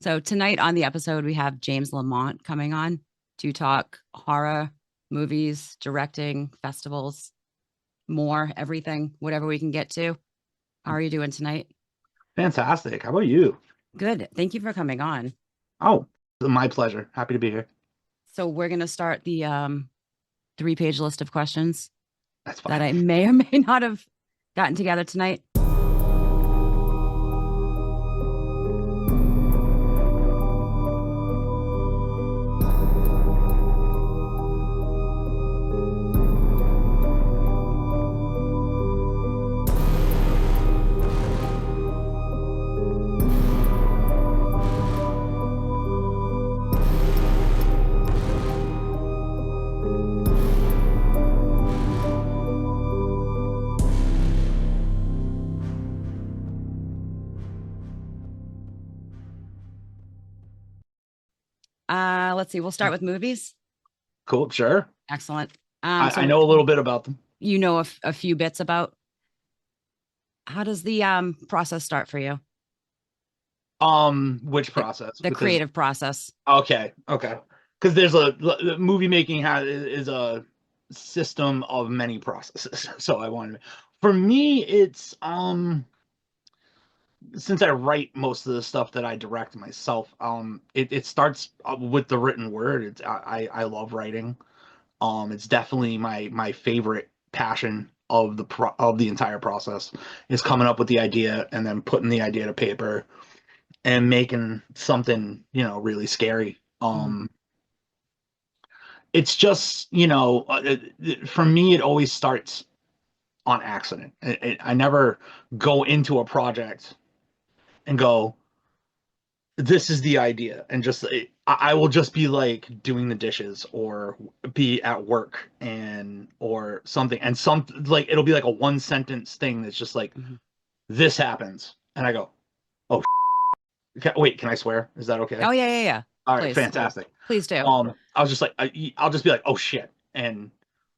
So tonight on the episode, we have James Lamont coming on to talk horror, movies, directing, festivals, more, everything, whatever we can get to. How are you doing tonight? Fantastic. How about you? Good. Thank you for coming on. Oh, my pleasure. Happy to be here. So we're going to start the three-page list of questions That's that fine. I may or may not have gotten together tonight. Let's see. We'll start with movies. Cool. Sure. Excellent. I So know a little bit about them. you know a few bits about how does the process start for you? Which The process? the Because creative process. okay. Because there's the movie making is a system of many processes. So I wanted for me, it's since I write most of the stuff that I direct myself, it starts with the written word. I love writing. It's definitely my favorite passion of the entire process is coming up with the idea and then putting the idea to paper and making something, really scary. Mhm. It's just, for me, it always starts on accident. I never go into a project and go, this is the idea, and just I will just be like doing the dishes or be at work and or something, and some like it'll be like a one sentence thing that's just like Mhm. this happens, and I go, oh wait, can I swear? Is that okay? Oh yeah, yeah, yeah. All right, Please, fantastic. please do. I was just like I'll just be like, oh shit, and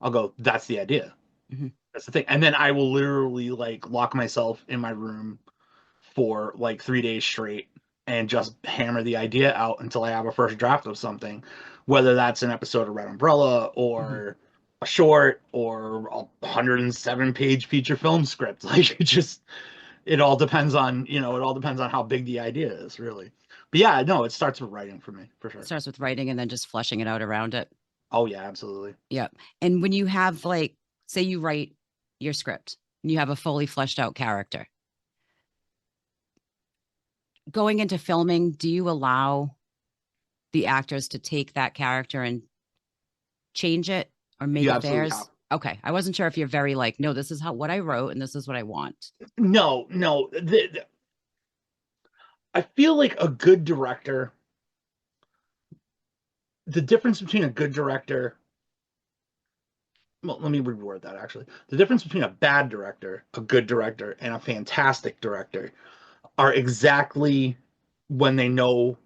I'll go, that's the idea. Mhm. That's the thing, and then I will literally like lock myself in my room for like 3 days straight and just hammer the idea out until I have a first draft of something, whether that's an episode of Red Umbrella Mhm. or a short or a 107-page feature film script. Like it all depends on how big the idea is, really. But yeah, no, it starts with writing for me, for It sure. starts with writing and then just fleshing it out around it. Oh yeah, absolutely. Yep. And when you have like, say you write your script and you have a fully fleshed out character, going into filming, do you allow the actors to take that character and change it or make You it absolutely have. theirs? Okay. I wasn't sure if you're very like, no, this is how what I wrote and this is what I want. No, no. I feel like a good director, the difference between a good director, well, let me reword that actually. The difference between a bad director, a good director, and a fantastic director are exactly when they know,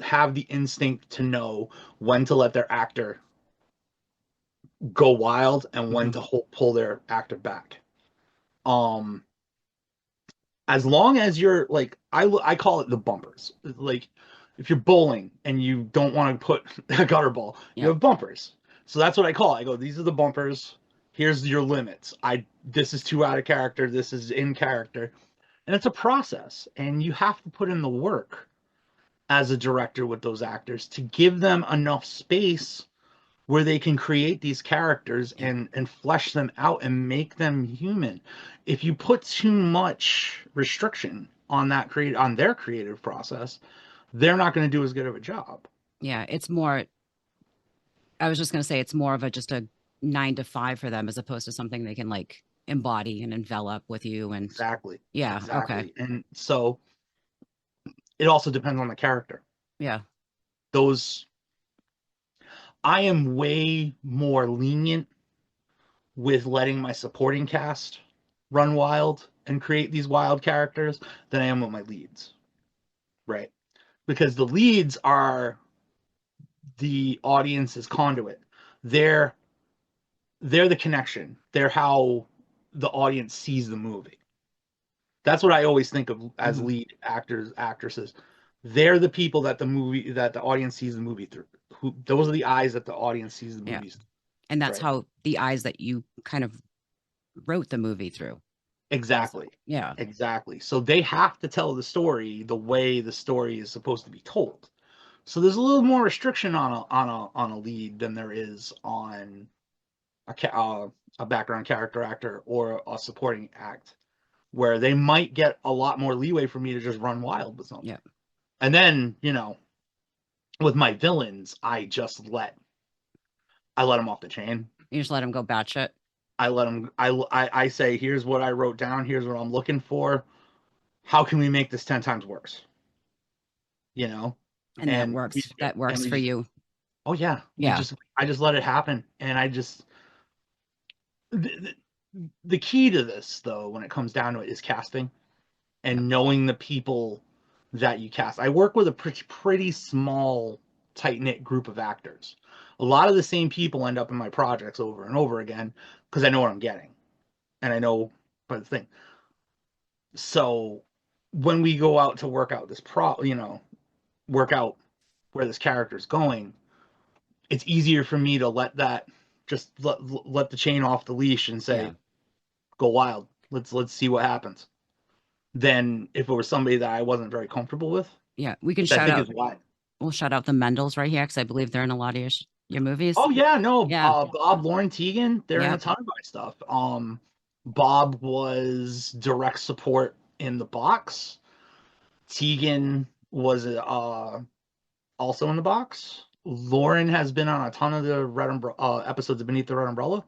have the instinct to know when to let their actor go wild and when Mhm. to pull their actor back. Um, as long as you're like, I call it the bumpers. Like, if you're bowling and you don't want to put a gutter ball, you Yep. have bumpers. So that's what I call it. I go, these are the bumpers. Here's your limits. This is too out of character. This is in character, and it's a process, and you have to put in the work as a director with those actors to give them enough space where they can create these characters Yep. and flesh them out and make them human. If you put too much restriction on their creative process, they're not going to do as good of a job. Yeah. It's more, I was just going to say it's more of a just a 9 to 5 for them as opposed to something they can like embody and envelop with you. And Exactly. yeah. Okay. Exactly. And so it also depends on the character. Yeah. Those I am way more lenient with letting my supporting cast run wild and create these wild characters than I am with my leads. Right. Because the leads are the audience's conduit. They're they're the connection. They're how the audience sees the movie. That's what I always think of as Mhm. lead actors, actresses. they're the people that the audience sees the movie through. Those are the eyes that the audience sees the Yeah. movies through, And that's right? how the eyes that you kind of wrote the movie through. Also. Exactly. Yeah. Exactly. So they have to tell the story the way the story is supposed to be told. So there's a little more restriction on a lead than there is on a background character actor or a supporting act, where they might get a lot more leeway for me to just run wild with something. Yeah. And then, with my villains, I let them off the chain. You just let them go batshit. I let them. I say, here's what I wrote down. Here's what I'm looking for. How can we make this 10 times worse? You know, And that and we works. do it. That And works we for just, you. oh yeah, Yeah. I just let it happen. And the, the key to this, though, when it comes down to it, is casting Yeah. and knowing the people that you cast. I work with a pretty small, tight knit group of actors. A lot of the same people end up in my projects over and over again because I know what I'm getting, and I know but the thing. So when we go out to work out work out where this character is going, it's easier for me to let the chain off the leash and Yeah. say, go wild. Let's see what happens. Than if it was somebody that I wasn't very comfortable with, Yeah. We can which I shout think out. is why. We'll shout out the Mendels right here because I believe they're in a lot of your movies. Oh yeah, no, Yeah. Bob, Lauren, Tegan, they're in a Yep. ton of my stuff. Bob was direct support in the box. Tegan was also in the box. Lauren has been on a ton of the episodes of Beneath the Red Umbrella.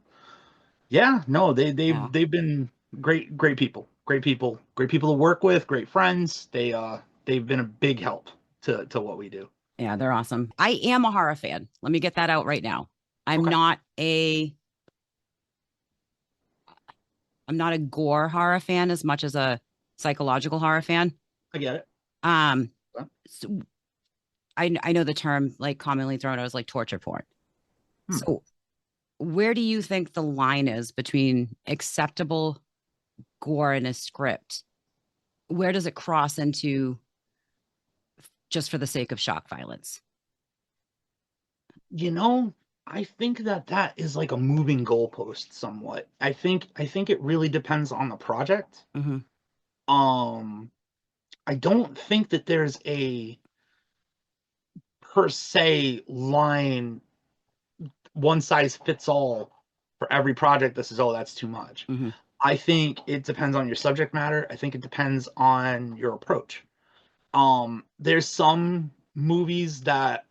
Yeah, no, Yeah. they've been great people, great people to work with, great friends. They've been a big help to what we do. Yeah. They're awesome. I am a horror fan. Let me get that out right now. I'm Okay, not a I'm not a gore horror fan as much as a psychological horror fan. I get it. Um, so I know the term like commonly thrown out as like torture porn. Hmm. So where do you think the line is between acceptable gore in a script? Where does it cross into just for the sake of shock violence? You know, I think that is like a moving goalpost somewhat. I think it really depends on the project. Hmm. Um, I don't think that there's a per se line, one size fits all for every project. This is, oh, that's too much. Hmm. I think it depends on your subject matter. I think it depends on your approach. There's some movies that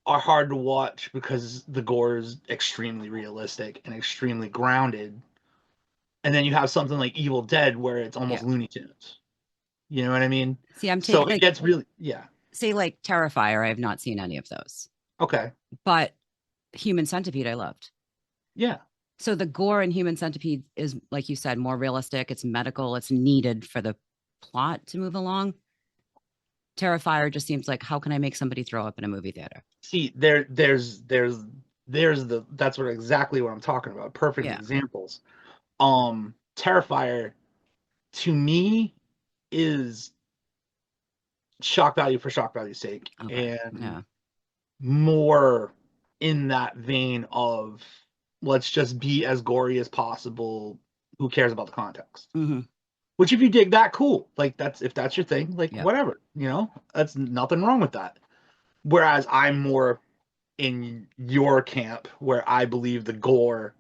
are hard to watch because the gore is extremely realistic and extremely grounded. And then you have something like Evil Dead where it's Yeah. almost Looney Tunes. You know what I mean? See, I'm So taking it like gets really, yeah. say like Terrifier. I have not seen any of those, Okay. but Human Centipede I loved. Yeah. So the gore in Human Centipede is, like you said, more realistic. It's medical. It's needed for the plot to move along. Terrifier just seems like how can I make somebody throw up in a movie theater? See, that's exactly what I'm talking about. Perfect Yeah. examples. Terrifier to me is shock value for shock value's sake, Okay. and Yeah. more in that vein of, let's just be as gory as possible. Who cares about the context? Hmm. Which, if you dig that, cool. Like, if that's your thing, like, Yep. whatever, that's nothing wrong with that. Whereas I'm more in your camp, where I believe the gore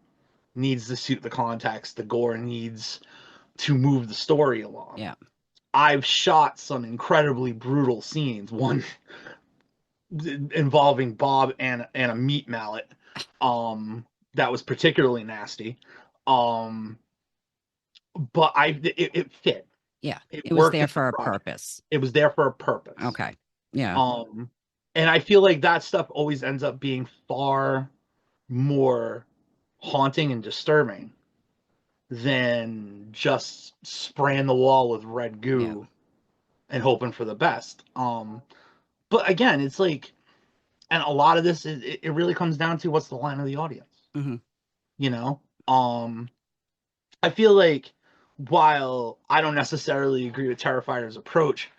needs to suit the context. The gore needs to move the story along. Yeah. I've shot some incredibly brutal scenes. One involving Bob and a meat mallet, that was particularly nasty. Um, but it fit. Yeah. It It was worked there in the for a project. purpose. It was there for a purpose. Okay. Yeah. Um, and I feel like that stuff always ends up being far more haunting and disturbing than just spraying the wall with red Yeah. goo and hoping for the best. But again, it's like, and a lot of this it really comes down to what's the line of the audience. Hmm. You know, I feel like, while I don't necessarily agree with Terrifier's approach,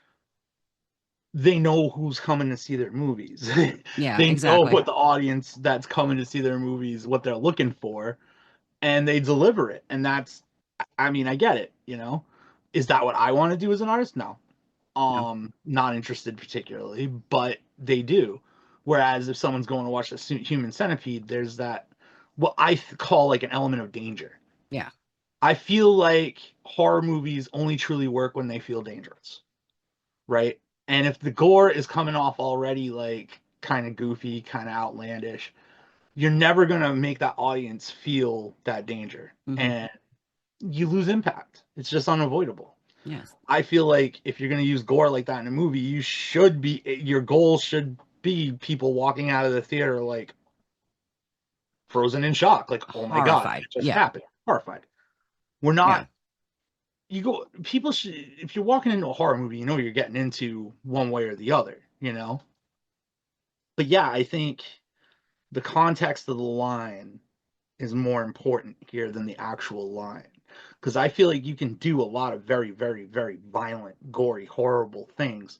they know who's coming to see their movies. Yeah, They know exactly. what the audience that's coming to see their movies, what they're looking for, and they deliver it. And that's, I mean, I get it, you know. Is that what I want to do as an artist? No. No. Not interested particularly, but they do. Whereas if someone's going to watch the Human Centipede, there's that what I call like an element of danger. Yeah. I feel like horror movies only truly work when they feel dangerous, right? And if the gore is coming off already like kind of goofy, kind of outlandish, you're never going to make that audience feel that danger. Hmm. And you lose impact. It's just unavoidable. Yes. I feel like if you're going to use gore like that in a movie, you should be, your goal should be people walking out of the theater like frozen in shock, like, oh my God, Horrified. it just Yeah. happened. Horrified. We're Yeah. not, you go, people should, if you're walking into a horror movie, you know you're getting into one way or the other, you know? But yeah, I think the context of the line is more important here than the actual line. Because I feel like you can do a lot of very, very, very violent, gory, horrible things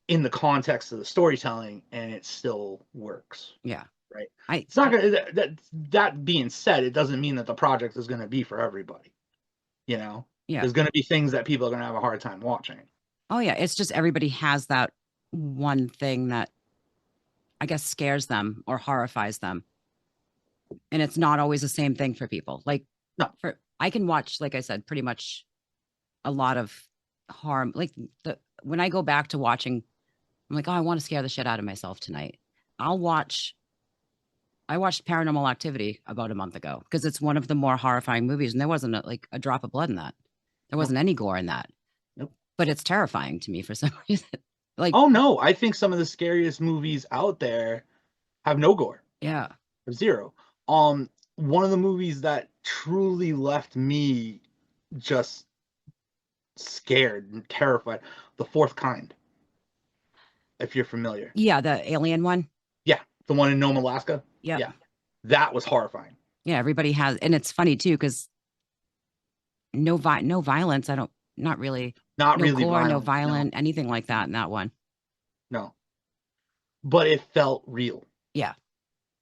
in the context of the storytelling, and it still works, Yeah. right? I, It's not gonna. That being said, it doesn't mean that the project is gonna be for everybody. You know, yeah. there's gonna be things that people are gonna have a hard time watching. Oh, yeah. It's just everybody has that one thing that I guess scares them or horrifies them. And it's not always the same thing for people. Like, No, I can watch, like I said, pretty much a lot of harm. Like, when I go back to watching, I'm like, oh, I want to scare the shit out of myself tonight. I'll watch, I watched Paranormal Activity about a month ago because it's one of the more horrifying movies. And there wasn't like a drop of blood in that. There no, wasn't any gore in that, nope. but it's terrifying to me for some reason. Like, Oh no, I think some of the scariest movies out there have no gore, yeah. zero. One of the movies that truly left me just scared and terrified, The Fourth Kind, if you're familiar. Yeah. The alien one. Yeah, the one in Nome, Alaska. Yep. Yeah, that was horrifying. Yeah. Everybody has, and it's funny too, because no violence. I don't, not really, Not no really gore, no violent, no, violent, anything like that in that one. no, but it felt real, Yeah.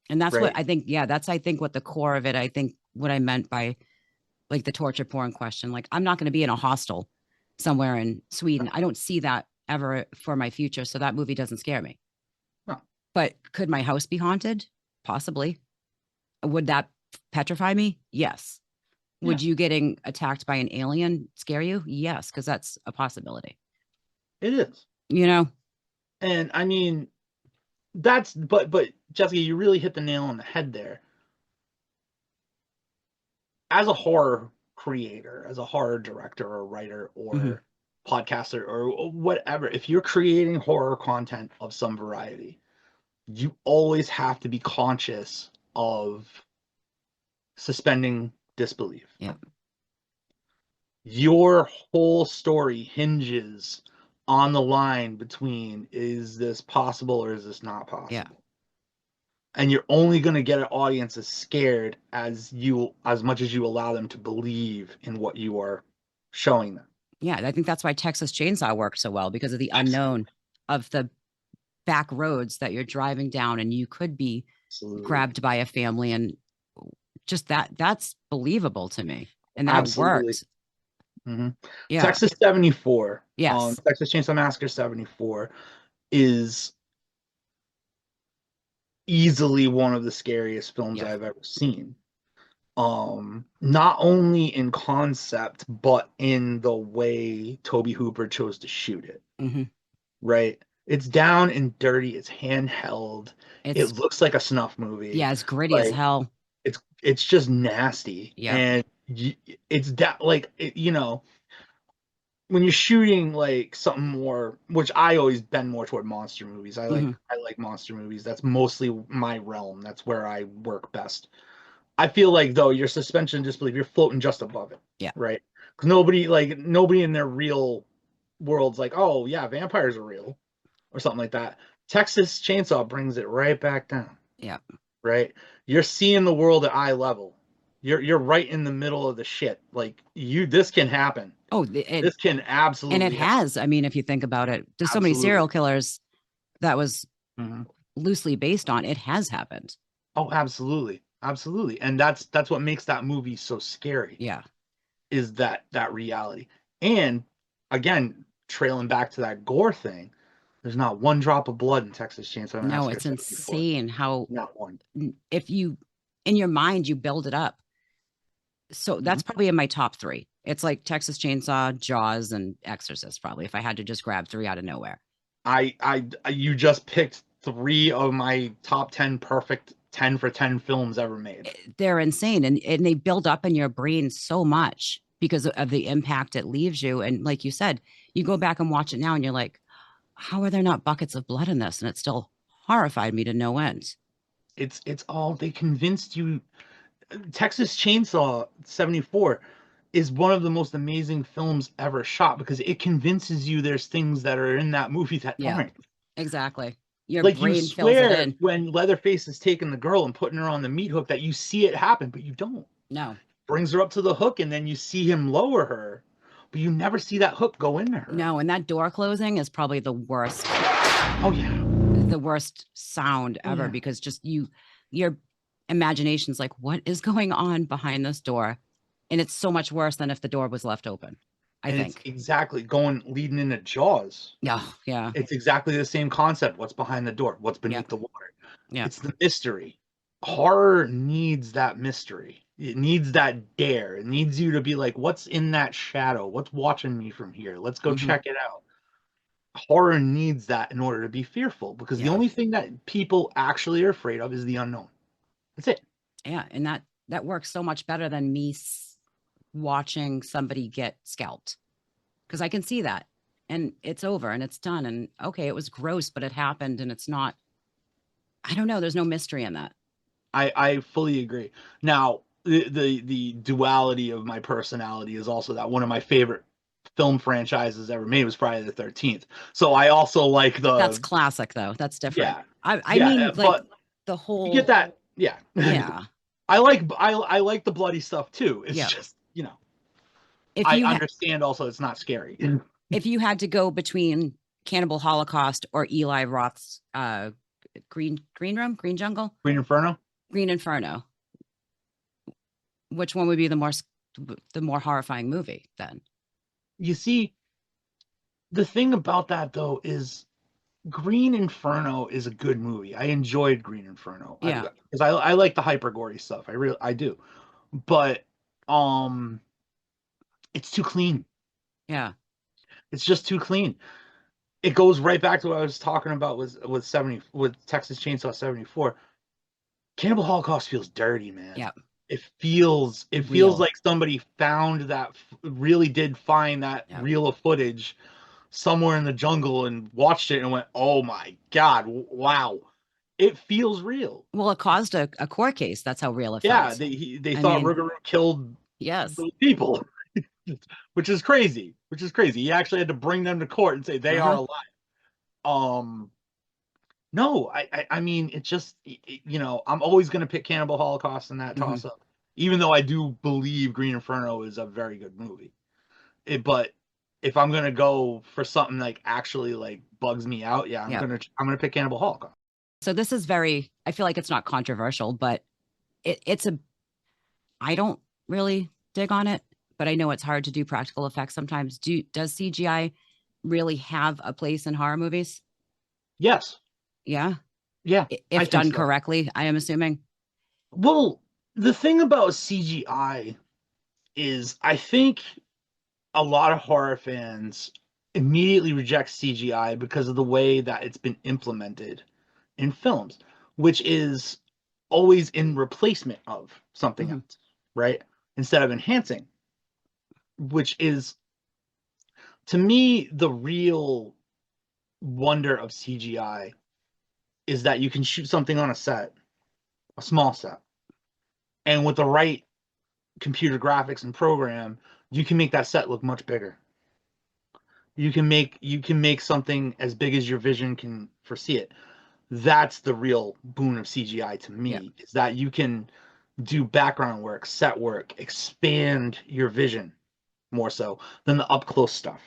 And that's what right? I think. Yeah. That's, I think, what the core of it, I think what I meant by like the torture porn question. Like, I'm not going to be in a hostel somewhere in Sweden. I don't see that ever for my future. So that movie doesn't scare me. No, But could my house be haunted? Possibly. Would that petrify me? Yes. yeah, Would you getting attacked by an alien scare you? Yes, because that's a possibility. it is. You know? And I mean, that's but Jessica, you really hit the nail on the head there. As a horror creator, as a horror director or writer Hmm. or podcaster or whatever, if you're creating horror content of some variety, you always have to be conscious of suspending disbelief. Yeah. Your whole story hinges on the line between is this possible or is this not Yeah. possible? And you're only going to get an audience as scared as much as you allow them to believe in what you are showing them. Yeah. I think that's why Texas Chainsaw worked so well because of the Absolutely. unknown of the back roads that you're driving down and you could be Absolutely. grabbed by a family and just that's believable to me. And that Absolutely. worked. Hmm. Yeah. Texas 74, Yes. Texas Chainsaw Massacre 74 is easily one of the scariest films Yeah. I've ever seen. Not only in concept, but in the way Toby Hooper chose to shoot it, Hmm. right? It's down and dirty, it's handheld, it It's, looks like a snuff movie. yeah, it's gritty as Like hell. it's just nasty. Yep. And it's that like when you're shooting like something more, which I always bend more toward monster movies. Hmm. I like monster movies. That's mostly my realm. That's where I work best. I feel like though your suspension of disbelief, you're floating just above it, Yeah. right? Because nobody in their real world's like, oh yeah, vampires are real or something like that. Texas Chainsaw brings it right back down, Yeah. right? You're seeing the world at eye level. You're right in the middle of the shit. Like this can happen. Oh, This can and it absolutely happen. has. I mean, if you think about it, there's so many serial Absolutely. killers that was Hmm. loosely based on. It has happened. Oh, absolutely. Absolutely. And that's what makes that movie so scary, Yeah. is that reality. And again, trailing back to that gore thing, there's not one drop of blood in Texas Chainsaw No, Massacre it's 74. insane how Not one. if you in your mind you build it up. So Mhm. that's probably in my top three. It's like Texas Chainsaw, Jaws, and Exorcist, probably, if I had to just grab three out of nowhere. You just picked three of my top 10 perfect 10 for 10 films ever made. They're insane. And they build up in your brain so much because of the impact it leaves you. And like you said, you go back and watch it now and you're like, how are there not buckets of blood in this? And it still horrified me to no end. It's all they convinced you. Texas Chainsaw 74 is one of the most amazing films ever shot because it convinces you there's things that are in that movie that Yeah, aren't. exactly. Your Like you brain fills it swear in. when Leatherface is taking the girl and putting her on the meat hook that you see it happen, but you don't. No, Brings her up to the hook and then you see him lower her, but you never see that hook go into her. no. And that door closing is probably Oh yeah. the worst sound Oh ever yeah. because just your imagination's like, what is going on behind this door? And it's so much worse than if the door was left open, I And it's think. exactly going leading into Jaws. Yeah, yeah, It's exactly the same concept. What's behind the door? What's yeah, beneath the water? yeah. It's the mystery. Horror needs that mystery. It needs that dare. It needs you to be like, what's in that shadow? What's watching me from here? Let's go Hmm. check it out. Horror needs that in order to be fearful because the Yeah, only thing that people actually are afraid of is the unknown. That's it. yeah. And that works so much better than me watching somebody get scalped because I can see that and it's over and it's done. And okay, it was gross, but it happened and it's not, I don't know. There's no mystery in that. I fully agree. Now, the duality of my personality is also that one of my favorite film franchises ever made was Friday the 13th. So I also like That's the classic though. That's different. yeah. I Yeah, mean like but the you get whole, that. Yeah. yeah, I like the bloody stuff too. It's yeah. just, If I you understand also it's not scary. if you had to go between Cannibal Holocaust or Eli Roth's Green Room, Green Jungle, Green Inferno? Green Inferno, which one would be the more horrifying movie then? You see, the thing about that though is Green Inferno is a good movie. I enjoyed Green Inferno. I Yeah, because I like the hyper gory stuff. I do. But um it's too clean. yeah, It's just too clean. It goes right back to what I was talking about with Texas Chainsaw 74. Cannibal Holocaust feels dirty, man. yeah, It feels real. like somebody found really did find that Yeah. reel of footage somewhere in the jungle and watched it and went, "Oh my God, wow." It feels real. Well, it caused a court case. That's how real it Yeah, felt. they I thought mean, Rougarou killed yes. those people, which is crazy. Which is crazy. He actually had to bring them to court and say they are Uh-huh. alive. Um, no, I mean, it's just I'm always gonna pick Cannibal Holocaust in that Hmm. toss up, even though I do believe Green Inferno is a very good movie. But if I'm gonna go for something like actually like bugs me out, yeah, Yeah. I'm gonna pick Cannibal Holocaust. So this is very, I feel like it's not controversial, but it's I don't really dig on it, but I know it's hard to do practical effects sometimes. Does CGI really have a place in horror movies? Yes, Yeah. yeah, I If think done so. correctly, I am assuming. Well, the thing about CGI is I think a lot of horror fans immediately reject CGI because of the way that it's been implemented in films, which is always in replacement of something Hmm. else, right? Instead of enhancing, which is to me the real wonder of CGI is that you can shoot something on a set, a small set, and with the right computer graphics and program, you can make that set look much bigger. You can make something as big as your vision can foresee it. That's the real boon of CGI to Yeah. me, is that you can do background work, set work, expand your vision more so than the up close stuff.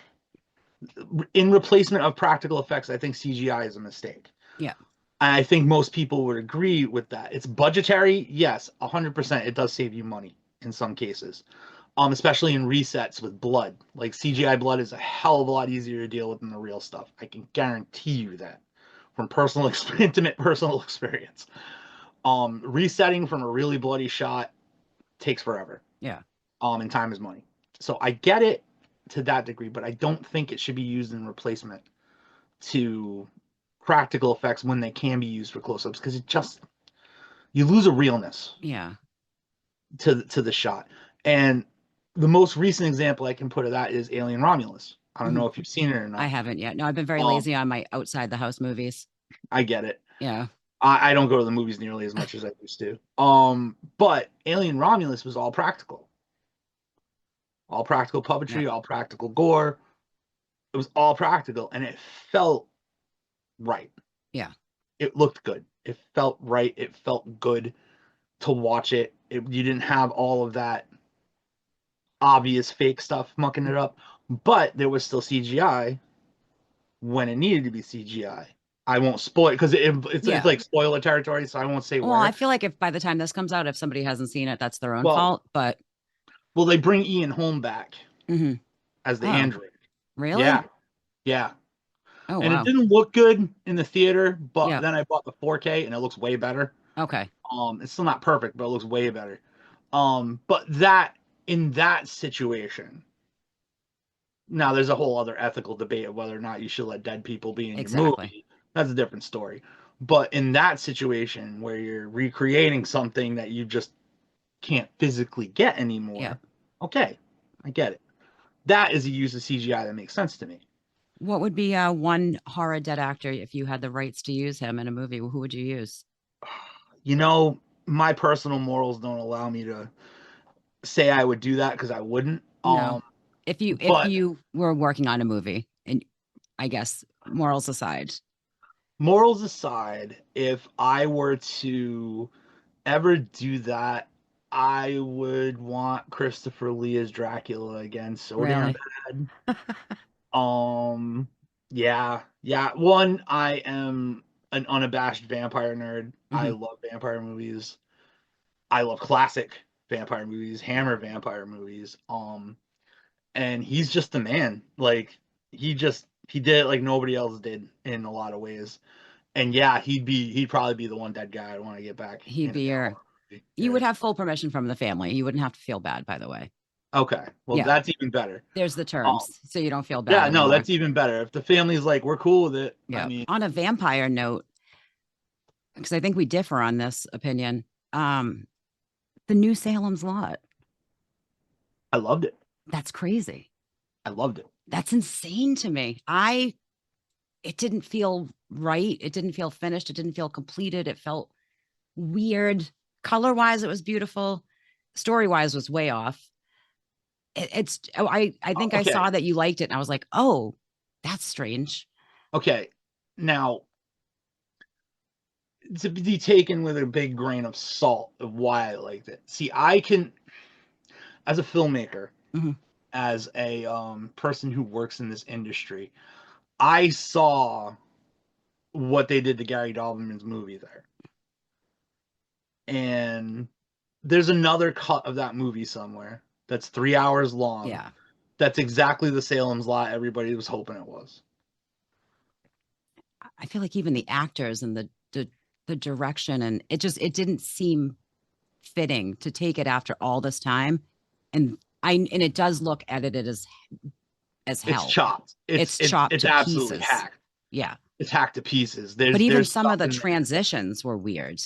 In replacement of practical effects, I think CGI is a mistake. Yeah. And I think most people would agree with that. It's budgetary, yes, 100%. It does save you money in some cases, especially in resets with blood. Like Yeah. CGI blood is a hell of a lot easier to deal with than the real stuff. I can guarantee you that from personal, intimate personal experience. Resetting from a really bloody shot takes forever. Yeah. And time is money. So I get it to that degree, but I don't think it should be used in replacement to practical effects when they can be used for close-ups, because it just, you lose a realness Yeah. to the shot. And the most recent example I can put of that is Alien Romulus. I don't Mhm. know if you've seen it or I not. haven't yet. No, I've been very Um, lazy on my outside the house movies. I get it. Yeah. I don't go to the movies nearly as much as I used to. But Alien Romulus was all practical Yeah. puppetry, all practical gore. It was all practical, and it felt right. Yeah. It looked good. It felt right. It felt good to watch it. You didn't have all of that obvious fake stuff mucking it up, but there was still CGI when it needed to be CGI. I won't spoil it because it's Yeah. like spoiler territory, so I won't say Well, I where. feel like if by the time this comes out, if somebody hasn't seen it, that's their own Well, fault. But they bring Ian Holm back mhm. as the Oh, android. Yeah, really? yeah. Oh, And it wow. didn't look good in the theater, but Yeah. then I bought the 4K and it looks way better. Okay. It's still not perfect, but it looks way better. But that, in that situation, now there's a whole other ethical debate of whether or not you should let dead people be in your Exactly. movie. That's a different story. But in that situation where you're recreating something that you just can't physically get Yeah. anymore, okay, I get it. That is a use of CGI that makes sense to me. What would be one horror dead actor if you had the rights to use him in a movie? Who would you use? You know, my personal morals don't allow me to say I would do that because I wouldn't. No. If But you were working on a movie, and I guess morals aside, morals aside, if I were to ever do that, I would want Christopher Lee as Dracula again so damn really. bad. Um, yeah. One, I am an unabashed vampire nerd. I Hmm. love vampire movies. I love classic vampire movies, Yeah. Hammer vampire movies. And he's just the man. Like he did it like nobody else did in a lot of ways. And yeah, he'd probably be the one dead guy I'd want to get back He'd in be a your, horror movie. you would have full permission from the family. You wouldn't have to feel bad, by the way. Okay, well Yeah. that's even better. There's the Um, terms. So you don't feel bad yeah, no, anymore. that's even better. If the family's like, we're cool with it. I Yeah. mean, On a vampire note, because I think we differ on this opinion, um, the new Salem's Lot. I loved it. That's crazy. I loved it. That's insane to me. It didn't feel right. It didn't feel finished. It didn't feel completed. It felt weird. Color wise, it was beautiful. Story wise, was way off. I think I Okay, saw that you liked it, and I was like, oh, that's strange. okay. Now, to be taken with a big grain of salt of why I liked it. See, I can, as a filmmaker, Hmm. as a person who works in this industry, I saw what they did to Gary Doberman's movie there. And there's another cut of that movie somewhere that's 3 hours long. Yeah, That's exactly the Salem's Lot everybody was hoping it was. I feel like even the actors and the direction, and it didn't seem fitting to take it after all this time, and it does look edited as It's hell. chopped. It's chopped It's to absolutely pieces. hacked. Yeah, It's hacked to pieces. but even There's some stuff of the in there. transitions were weird.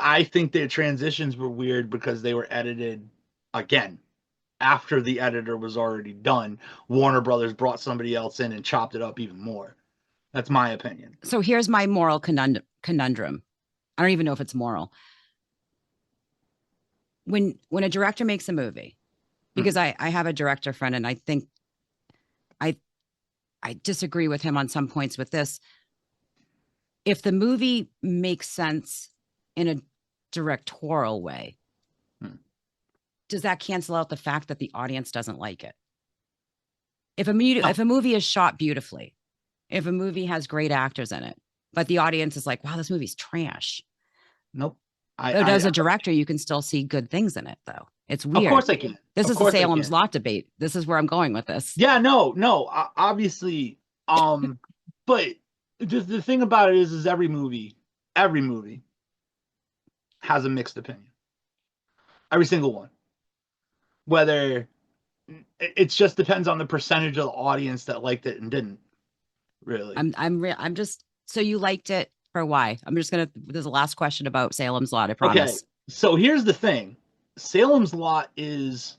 I think their transitions were weird because they were edited again after the editor was already done. Warner Brothers brought somebody else in and chopped it up even more. That's my opinion. So here's my moral conundrum. I don't even know if it's moral. When a director makes a movie, because I have a director friend, and I think I I disagree with him on some points with this. If the movie makes sense in a directorial way, Hmm. does that cancel out the fact that the audience doesn't like it? If No, if a movie is shot beautifully, if a movie has great actors in it, but the audience is like, wow, this movie's trash. nope. But as a director, you can still see good things in it, though. It's Of weird. course I can. This Of is the course I Salem's can. Lot debate. This is where I'm going with this. Yeah, no, no. Obviously, but the thing about it is every movie has a mixed opinion. Every single one. Whether it just depends on the percentage of the audience that liked it and didn't. Really. I'm just, so you liked it for why? I'm just gonna, there's a last question about Salem's Lot, I Okay, promise. so here's the thing. Salem's Lot is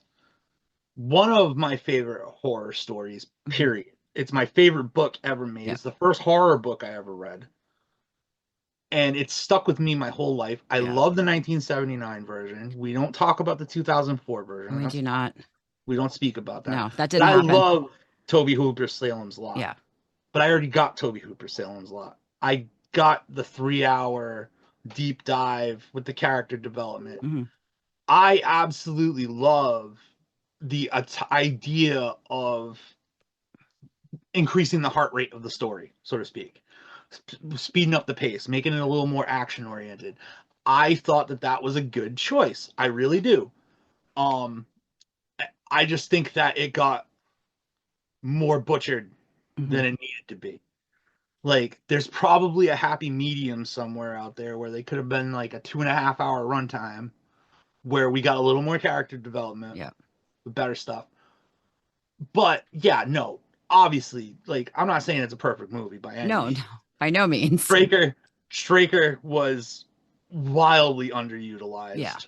one of my favorite horror stories, Mhm. period. It's my favorite book ever made. Yeah. It's the first horror book I ever read. And it's stuck with me my whole life. I Yeah. love the 1979 version. We don't talk about the 2004 version. We That's do fine. not. We don't speak about that. No, that But didn't I happen. love Toby Hooper's Salem's Lot. Yeah. But I already got Toby Hooper's Salem's Lot. I got the 3 hour deep dive with the character development. Hmm. I absolutely love the idea of increasing the heart rate of the story, so to speak, speeding up the pace, making it a little more action oriented. I thought that that was a good choice. I really do. Um, I just think that it got more butchered Hmm. than it needed to be. Like, there's probably a happy medium somewhere out there where they could have been like a 2.5 hour runtime where we got a little more character development Yeah. with better stuff. But yeah, no, obviously, like, I'm not saying it's a perfect movie by any No, no, means. by no means. Straker was wildly Yeah. underutilized.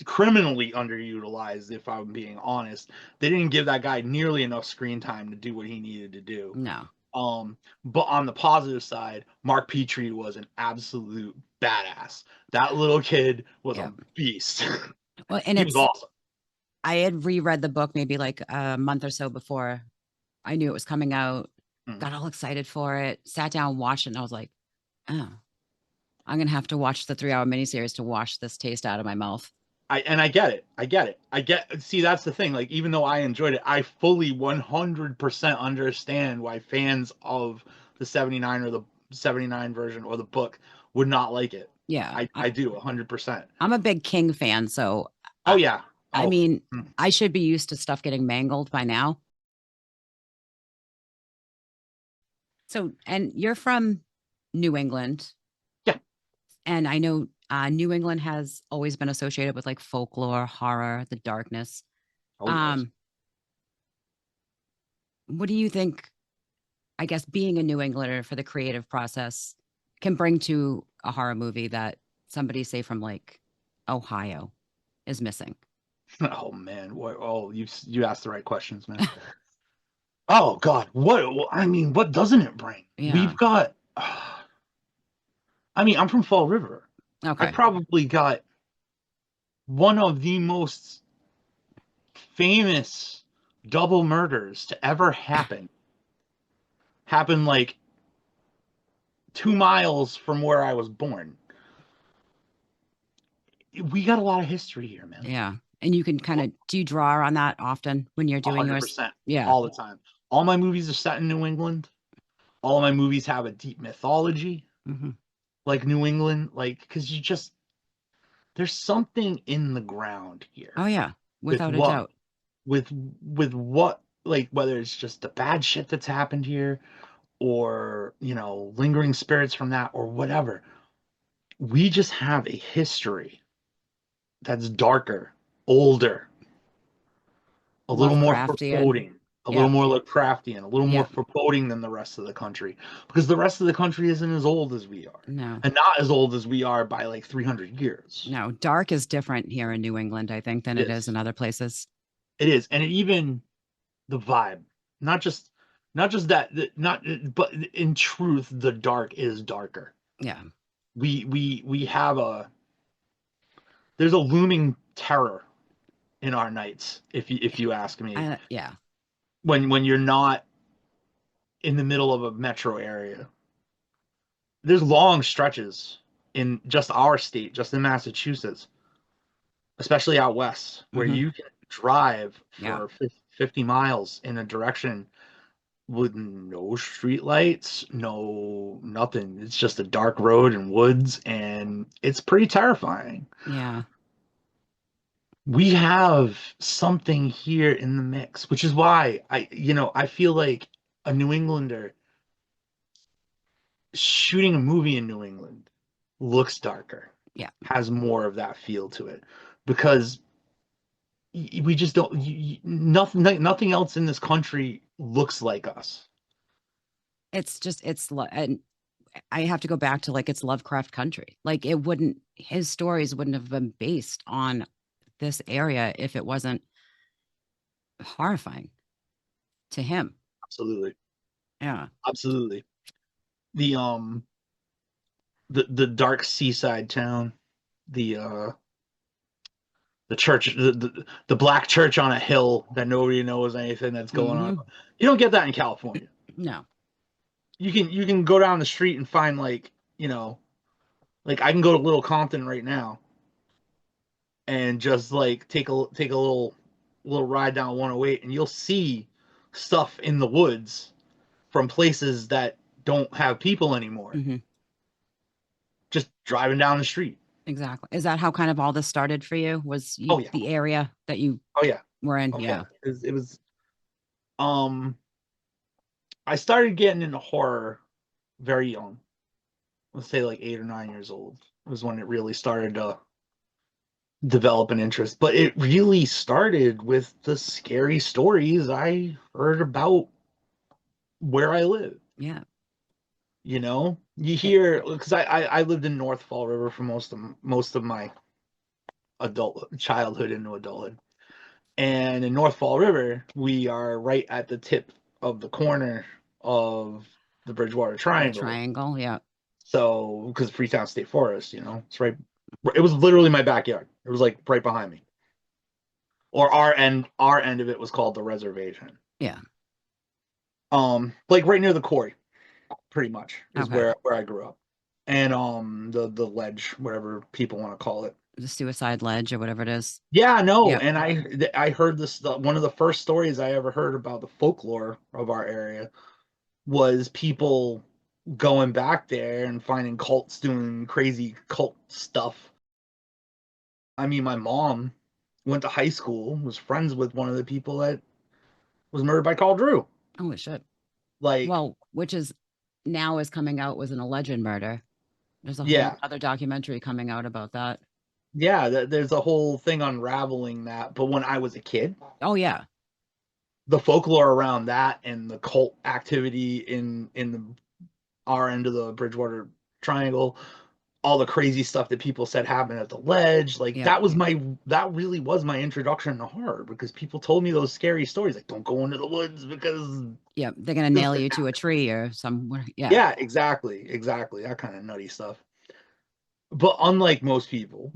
Criminally underutilized, if I'm being honest. They didn't give that guy nearly enough screen time to do what he needed to do. No. But on the positive side, Mark Petrie was an absolute badass. That little kid was Yeah. a beast. Well, and He was it's, awesome. I had reread the book maybe like a month or so before I knew it was coming out, Mm. got all excited for it, sat down, watched it, and I was like, oh, I'm gonna have to watch the 3 hour miniseries to wash this taste out of my mouth. I get it. I get it. See, that's the thing. Like, even though I enjoyed it, I fully 100% understand why fans of the 79 or the 79 version or the book would not like it. Yeah. I do 100%. I'm a big King fan, so Oh I, yeah. I Oh. mean, Mm. I should be used to stuff getting mangled by now. So, and you're from New England, Yeah. and I know New England has always been associated with like folklore, horror, the darkness. Oh yes. Um, what do you think, I guess, being a New Englander for the creative process can bring to a horror movie that somebody, say, from like Ohio is missing? Oh man. What? Oh, you asked the right questions, man. Oh God. I mean, what doesn't it bring? Yeah. We've got. I mean, I'm from Fall River. I Okay. probably got one of the most famous double murders to ever happened like 2 miles from where I was born. We got a lot of history here, man. Yeah. And you can kind of, do you draw on that often when you're doing yours? 100%, Yeah. all the time. All my movies are set in New England. All of my movies have a deep mythology, Hmm. like New England, like, because there's something in the ground Oh, here yeah. with Without a what doubt. with what, like, whether it's just the bad shit that's happened here or, lingering spirits from that or whatever. We just have a history that's darker, older, a little more Lovecraftian. foreboding, a little Yeah. more Lovecraftian, a little more Yeah. foreboding than the rest of the country, because the rest of the country isn't as old as we are, No, and not as old as we are by like 300 years. no. Dark is different here in New England, I think, than It it is is. in other places. It is, and even the vibe, not just that, not but in truth, the dark is darker. Yeah. We have there's a looming terror in our nights, if you ask me, Yeah. when you're not in the middle of a metro area. There's long stretches in just our state, just in Massachusetts, especially out west, where Hmm. you can drive Yeah. for 50 miles in a direction with no street lights, no nothing. It's just a dark road and woods, and it's pretty terrifying. Yeah. We have something here in the mix, which is why I feel like a New Englander shooting a movie in New England looks darker, Yeah. has more of that feel to it, because we just don't. Nothing else in this country looks like us. It's just, and I have to go back to like it's Lovecraft country. Like his stories wouldn't have been based on this area if it wasn't horrifying to him. Absolutely, Yeah. absolutely. The the dark seaside town, the the church, the black church on a hill that nobody knows anything that's going on. Hmm. You don't get that in California. No. You can go down the street and find, like, like I can go to Little Compton right now and just like take a little ride down 108, and you'll see stuff in the woods from places that don't have people anymore. Hmm. Just driving down the street. Exactly. Is that how kind of all this started for you? Oh yeah. The area that you Oh yeah. were in? Oh yeah. Yeah. It was um I started getting into horror very young. Let's say like 8 or 9 years old was when it really started to develop an interest. But it really started with the scary stories I heard about where I live. Yeah. You It, hear, because I lived in North Fall River for most of my adult childhood into adulthood. And in North Fall River, we are right at the tip of the corner of the Bridgewater the Triangle. triangle. Yeah. So, because Freetown State Forest, it's right. It was literally my backyard. It was like right behind me. Or our end of it was called the reservation. Yeah. Like right near the quarry, pretty much is Okay. where I grew up. And the ledge, whatever people want to call it. The suicide ledge or whatever it is. Yeah, no, Yep. and I heard this, one of the first stories I ever heard about the folklore of our area was people going back there and finding cults doing crazy cult stuff. I mean, my mom went to high school, was friends with one of the people that was murdered by Carl Drew. Oh, it should. Like, Well, which is now is coming out was an alleged murder. There's a whole yeah, other documentary coming out about that. yeah, there's a whole thing unraveling that. But when I was a kid, Oh yeah. the folklore around that and the cult activity in our end of the Bridgewater Triangle, all the crazy stuff that people said happened at the ledge, like Yep. that really was my introduction to horror, because people told me those scary stories, like don't go into the woods because Yep. They're gonna this nail could you to a happen. tree or somewhere. Yeah. Yeah, exactly, that kind of nutty stuff. But unlike most people,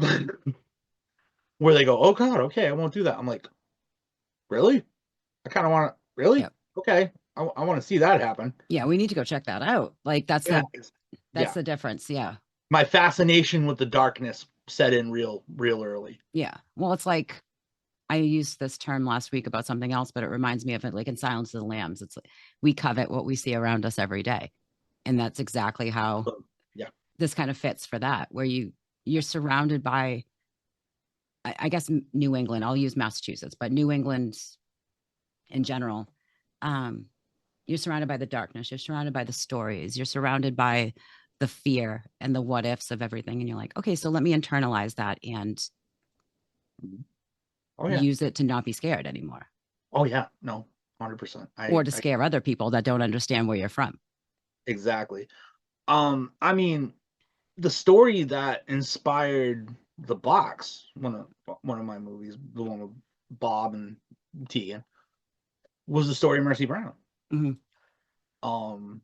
where they go, oh god, okay, I won't do that. I'm like, really? I kind of want to, really? Yep. Okay, I want to see that happen. Yeah. We need to go check that out. Like Yeah, that's yeah. the difference. Yeah. My fascination with the darkness set in real early. Yeah. Well, it's like I used this term last week about something else, but it reminds me of it like in Silence of the Lambs. It's like we covet what we see around us every day. And that's exactly how So, yeah. this kind of fits for that, where you're surrounded by I guess New England. I'll use Massachusetts, but New England in general. Um, you're surrounded by the darkness. You're surrounded by the stories. You're surrounded by the fear and the what ifs of everything. And you're like, okay, so let me internalize that and Oh yeah. use it to not be scared anymore Oh yeah. No, 100%. or to I scare other people that don't understand where you're from. exactly. I mean, the story that inspired the box, one of my movies, the one with Bob and Tegan, was the story of Mercy Brown. Hmm. Um,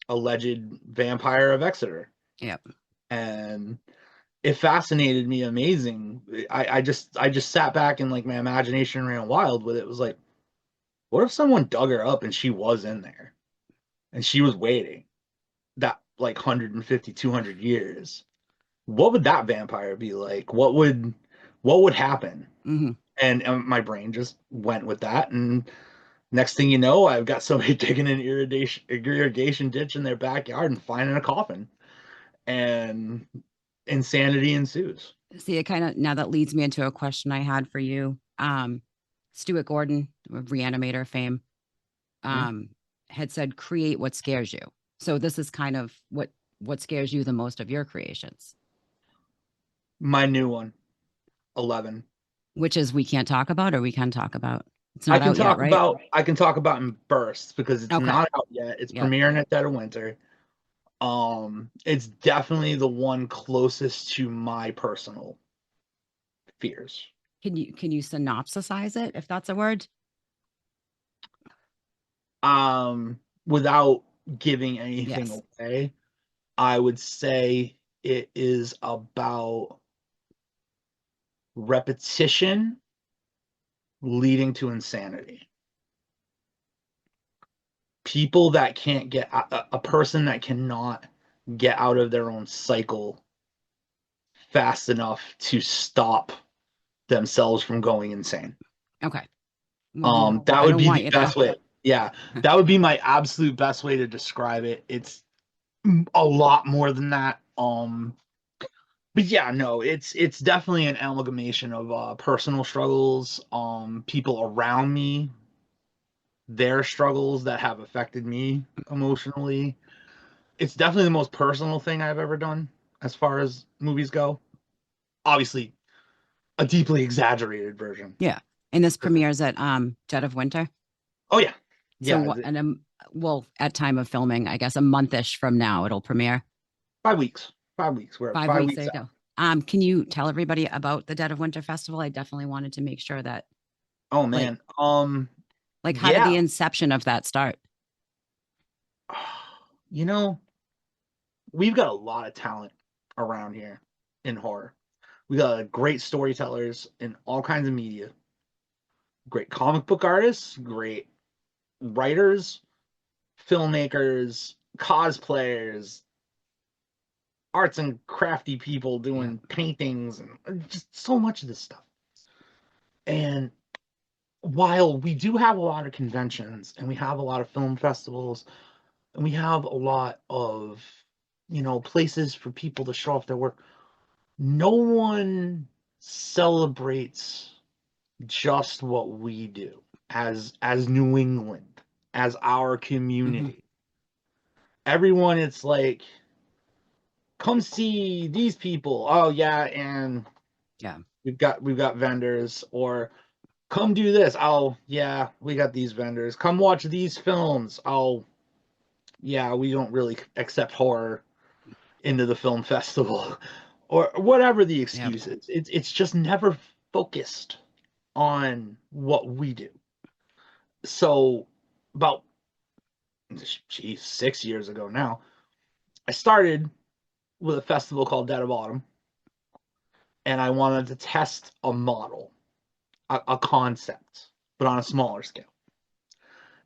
alleged vampire of Exeter. Yep. And it fascinated me amazing. I just sat back and like my imagination ran wild with it. It was like, what if someone dug her up and she was in there and she was waiting that like 150, 200 years? What would that vampire be like? what would happen? Hmm. And my brain just went with that. And next thing you know, I've got somebody digging an irrigation ditch in their backyard and finding a coffin, and insanity ensues. See, it kind of now that leads me into a question I had for you. Stuart Gordon of Reanimator fame Mhm. um, had said, "Create what scares you." So this is kind of what scares you the most of your creations, My new one, 11. which is we can't talk about or we can talk about. It's not out yet, right? I can talk about in bursts because it's Okay. not out yet. It's Yep. premiering at Dead of Winter. It's definitely the one closest to my personal fears. Can you synopsisize it if that's a word? Without giving anything Yes. away, I would say it is about repetition leading to insanity. People that can't get a person that cannot get out of their own cycle fast enough to stop themselves from going insane. Okay. Well, we That I would don't be want the you there. best way. Yeah, that would be my absolute best way to describe it. It's a lot more than that. But yeah, no, it's definitely an amalgamation of personal struggles, people around me, their struggles that have affected me emotionally. It's definitely the most personal thing I've ever done as far as movies go. Obviously, a deeply exaggerated version. Yeah. And this premieres at Dead of Winter. Oh yeah, So yeah. what and well, at time of filming, I guess a monthish from now it'll premiere. 5 weeks. 5 weeks. We're 5 weeks, there weeks you out. go. Can you tell everybody about the Dead of Winter Festival? I definitely wanted to make sure that Oh like man. how did Yeah. the inception of that start? You know, we've got a lot of talent around here in horror. We got great storytellers in all kinds of media, great comic book artists, great writers, filmmakers, cosplayers, arts and crafty people Yeah. doing paintings, and just so much of this stuff. And while we do have a lot of conventions and we have a lot of film festivals and we have a lot of, places for people to show off their work, no one celebrates just what we do as New England, as our Hmm. community. Everyone, it's like, come see these people. Oh yeah, and Yeah. we've got vendors, or come do this. Oh yeah, we got these vendors. Come watch these films. Oh yeah, we don't really accept horror into the film festival, or whatever the Yeah. excuse is. It's just never focused on what we do. So about, geez, 6 years ago now, I started with a festival called Dead of Autumn, and I wanted to test a model, a concept, but on a smaller scale.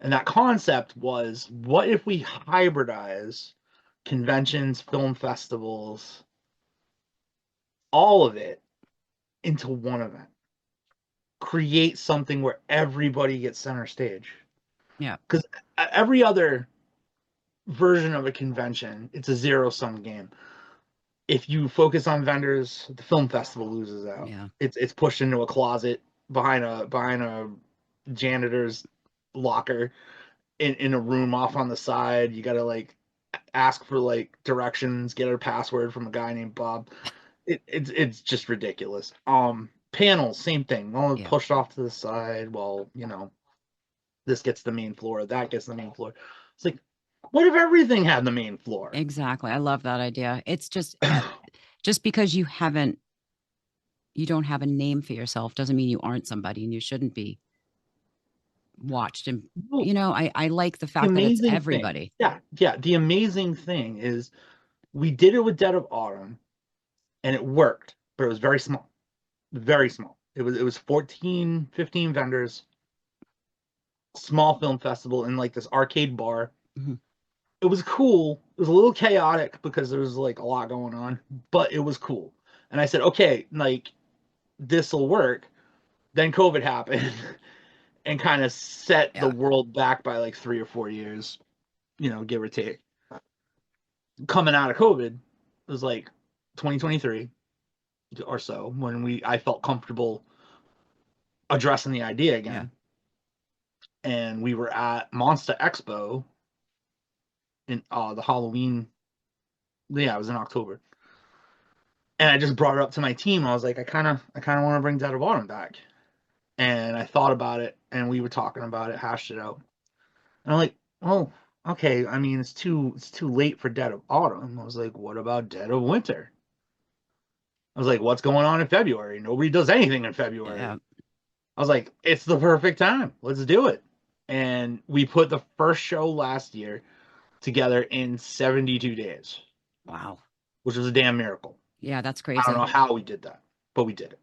And that concept was, what if we hybridize conventions, film festivals, all of it into one event? Create something where everybody gets center stage. Yeah. Because every other version of a convention, it's a zero sum game. If you focus on vendors, the film festival loses out. Yeah. It's pushed into a closet behind a janitor's locker in a room off on the side. You gotta like ask for like directions, get a password from a guy named Bob. It's just ridiculous. Panels, same thing. All Yeah. pushed off to the side. Well, this gets the main floor, that gets the main floor. It's like, what if everything had the main floor? Exactly. I love that idea. It's just because you don't have a name for yourself doesn't mean you aren't somebody and you shouldn't be watched. And Well, I like the the fact that it's amazing thing, everybody. yeah, the amazing thing is we did it with Dead of Autumn, and it worked, but it was very small, very small. It was 14, 15 vendors, small film festival in like this arcade bar. Mhm. It was cool. It was a little chaotic because there was like a lot going on, but it was cool. And I said, okay, like, this will work. Then COVID happened and kind of set the Yeah. world back by like 3 or 4 years, give or take. Coming out of COVID, it was like 2023 or so when I felt comfortable addressing the idea Yeah. again. And we were at Monster Expo in the Halloween. Yeah, it was in October. And I just brought it up to my team. I was like, I kind of want to bring Dead of Autumn back. And I thought about it, and we were talking about it, hashed it out. And I'm like, oh, okay. I mean, it's too late for Dead of Autumn. I was like, what about Dead of Winter? I was like, what's going on in February? Nobody does anything in Yeah. February. I was like, it's the perfect time. Let's do it. And we put the first show last year together in 72 days, Wow. which was a damn miracle. Yeah, that's I don't crazy. know how we did that, but we did it.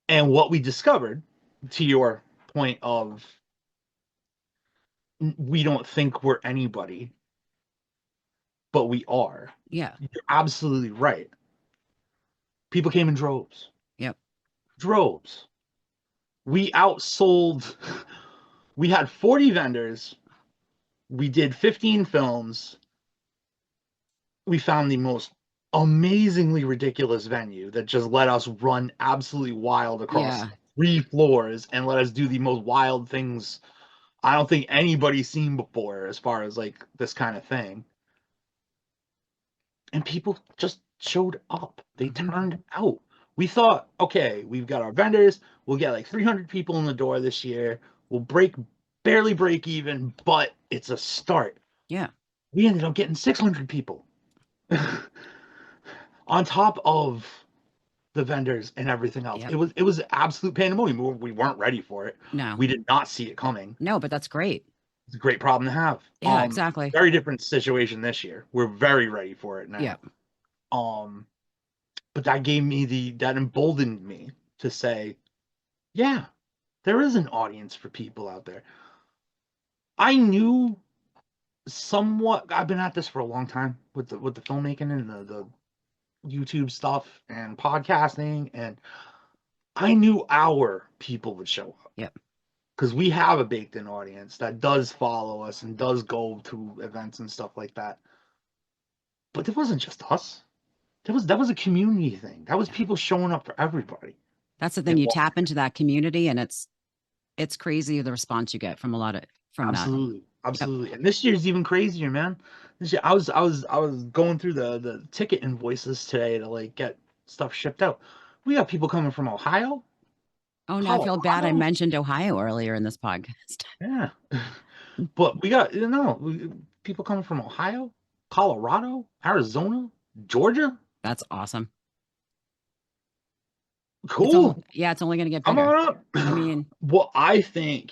And what we discovered, to your point of we don't think we're anybody, but we are. Yeah. You're absolutely right. People came in droves. Yep. Droves. We outsold, we had 40 vendors. We did 15 films. We found the most amazingly ridiculous venue that just let us run absolutely wild across Yeah. 3 floors and let us do the most wild things I don't think anybody's seen before as far as like this kind of thing. And people just showed up. They Hmm. turned out. We thought, okay, we've got our vendors. We'll get like 300 people in the door this year. We'll barely break even, but it's a start. Yeah. We ended up getting 600 people on top of the vendors and everything else. Yep. It was absolute pandemonium. We weren't ready for it. No. We did not see it coming. No, but that's great. It's a great problem to have. Yeah, exactly. Very different situation this year. We're very ready for it Yeah. now. But that emboldened me to say, yeah, there is an audience for people out there. I knew somewhat. I've been at this for a long time with the filmmaking and the YouTube stuff and podcasting, and I knew our people would show up Yep. because we have a baked in audience that does follow us and does go to events and stuff like that. But it wasn't just us. That was a community thing. That was Yeah. people showing up for everybody. That's the thing. And You tap into that community and it's crazy the response you get from a lot of from that. absolutely, Yep. absolutely. And this year's even crazier, man. This year, I was going through the ticket invoices today to like get stuff shipped out. We got people coming from Ohio, Oh, now I feel bad. I Colorado. mentioned Ohio earlier in this podcast. Yeah, but we got people coming from Ohio, Colorado, Arizona, Georgia. That's awesome. Cool. It's only going to get Come bigger. on up. I mean, What I think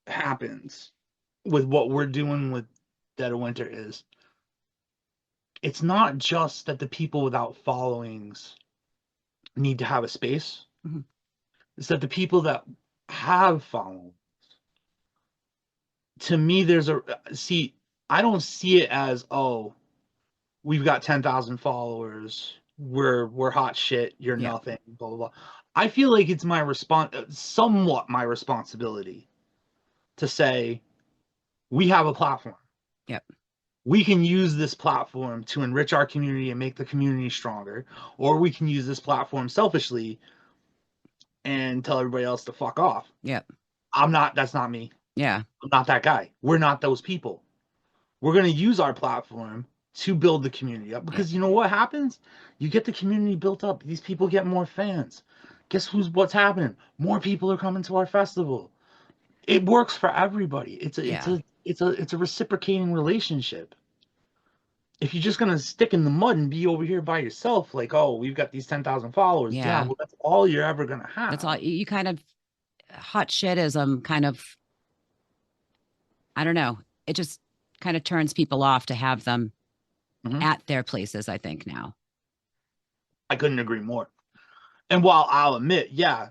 happens with what we're doing with Dead of Winter is it's not just that the people without followings need to have a space. mhm. It's that the people that have followings, to me, I don't see it as, oh, we've got 10,000 followers. We're hot shit. You're Yeah. nothing. Blah blah blah. I feel like it's somewhat my responsibility to say we have a platform. Yep. We can use this platform to enrich our community and make the community stronger, or we can use this platform selfishly and tell everybody else to fuck off. Yep. That's not me. Yeah. I'm not that guy. We're not those people. We're going to use our platform to build the community up Yeah. because you know what happens? You get the community built up. These people get more fans. Guess what's happening? More people are coming to our festival. It works for everybody. Yeah. It's a reciprocating relationship. If you're just gonna stick in the mud and be over here by yourself, like, oh, we've got these 10,000 followers, yeah, Yeah. well, that's all you're ever gonna That's all have. you kind of hot shitism kind of, I don't know. It just kind of turns people off to have them Mhm. at their places, I think now. I couldn't agree more. And while I'll admit, yeah,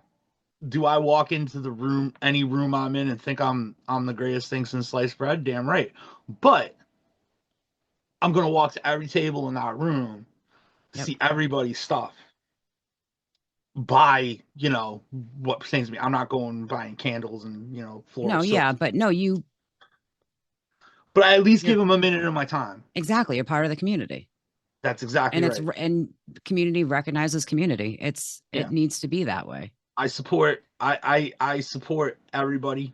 do I walk into any room I'm in, and think I'm the greatest thing since sliced bread? Damn right. But I'm gonna walk to every table in that room to Yep. see everybody's stuff. buy, what pertains to me. I'm not going buying candles and, floral No, soap, yeah, but no, but I at least you're give them a minute of my time. exactly a part of the community. That's exactly And right. community recognizes community. It Yeah. needs to be that way. I support everybody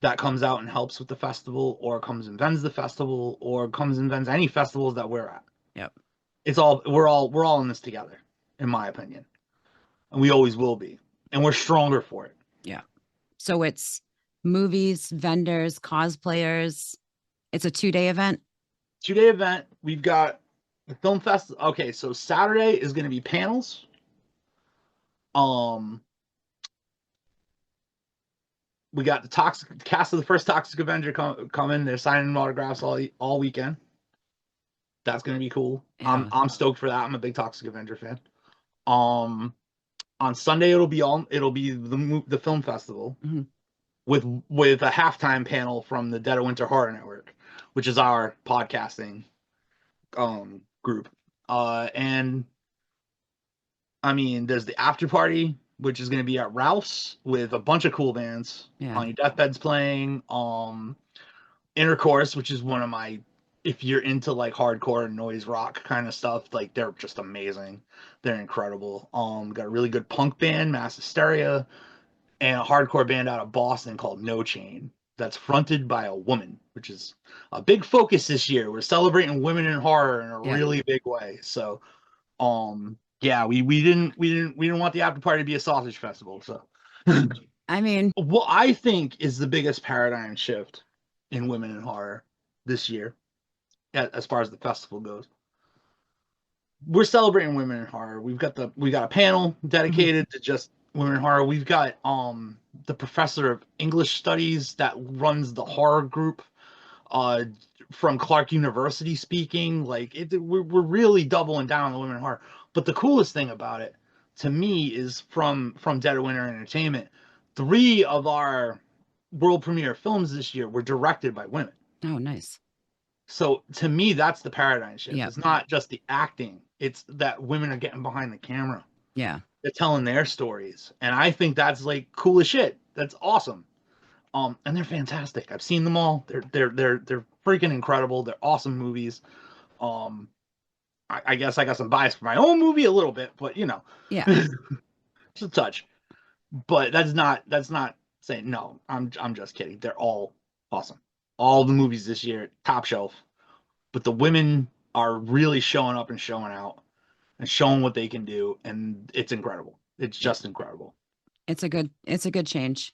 that comes out and helps with the festival or comes and vends the festival or comes and vends any festivals that we're at. Yep. We're all in this together, in my opinion. And we always will be. And we're stronger for it. Yeah. So it's movies, vendors, cosplayers. It's a 2-day event. 2-day event. We've got the film festival. Okay, so Saturday is going to be panels. Um, we got the toxic cast of the first Toxic Avenger coming. They're signing autographs all weekend. That's going to be cool. Yeah. I'm stoked for that. I'm a big Toxic Avenger fan. Um, on Sunday it'll be the film festival Mm-hmm. with a halftime panel from the Dead of Winter Horror Network, which is our podcasting group. And I mean, there's the after party, which is going to be at Ralph's with a bunch of cool bands. Yeah. On Your Deathbed's playing. Intercourse, which is one of my, if you're into like hardcore and noise rock kind of stuff, like they're just amazing. They're incredible. Got a really good punk band, Mass Hysteria, and a hardcore band out of Boston called No Chain. That's fronted by a woman, which is a big focus this year. We're celebrating women in horror in a Yeah. really big way. So, yeah, we didn't want the after party to be a sausage festival. So, I mean, what I think is the biggest paradigm shift in women in horror this year, as far as the festival goes, we're celebrating women in horror. We got a panel mhm, dedicated to just women in horror. We've got the professor of English studies that runs the horror group uh from Clark University speaking. Like we're really doubling down on the women in horror. But the coolest thing about it to me is from Dead of Winter Entertainment. 3 of our world premiere films this year were directed by women. oh, nice. So to me, that's the paradigm shift. Yep. It's not just the acting; it's that women are getting behind the camera. Yeah. They're telling their stories, and I think that's like cool as shit. That's awesome. And they're fantastic. I've seen them all. They're freaking incredible. They're awesome movies. Um, I guess I got some bias for my own movie a little bit, but Yeah. just a touch. But that's not saying no. I'm just kidding. They're all awesome. All the movies this year, top shelf. But the women are really showing up and showing out and showing what they can do, and it's incredible. It's Yeah. just incredible. It's a good change.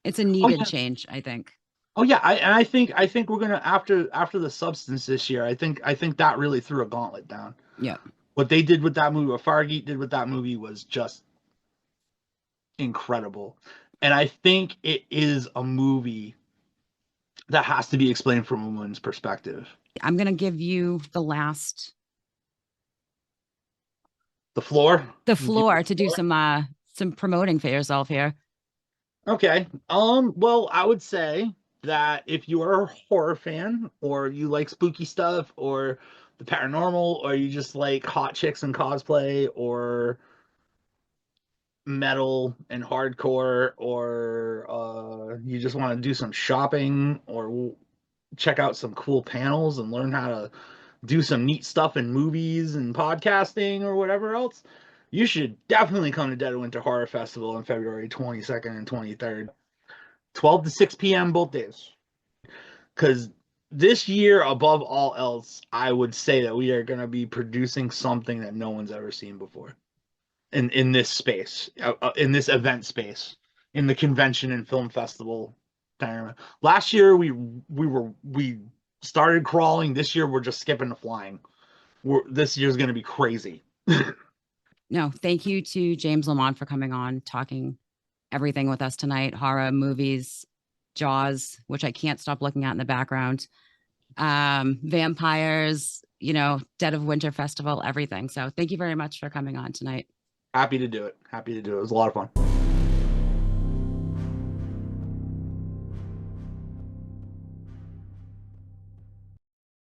It's a Oh needed yeah, change, I think. oh yeah. I think we're gonna after the substance this year. I think that really threw a gauntlet down. Yeah. What they did with that movie, what Fargeet did with that movie, was just incredible. And I think it is a movie that has to be explained from a woman's perspective. I'm going to give you The floor. the You give me floor the to do floor. some promoting for yourself here. Okay. Well, I would say that if you are a horror fan or you like spooky stuff or the paranormal or you just like hot chicks and cosplay or metal and hardcore or you just want to do some shopping or check out some cool panels and learn how to do some neat stuff in movies and podcasting or whatever else, you should definitely come to Dead of Winter Horror Festival on February 22nd and 23rd, 12 to 6 p.m. both days. Because this year, above all else, I would say that we are going to be producing something that no one's ever seen before in this space, in this event space, in the convention and film festival environment. Last year we started crawling. This year we're just skipping to flying. This year's going to be crazy. No, thank you to James Lamond for coming on, talking everything with us tonight. Horror, movies, Jaws, which I can't stop looking at in the background. Vampires, Dead of Winter Festival, everything. So thank you very much for coming on tonight. Happy to do it. Happy to do it. It was a lot of fun.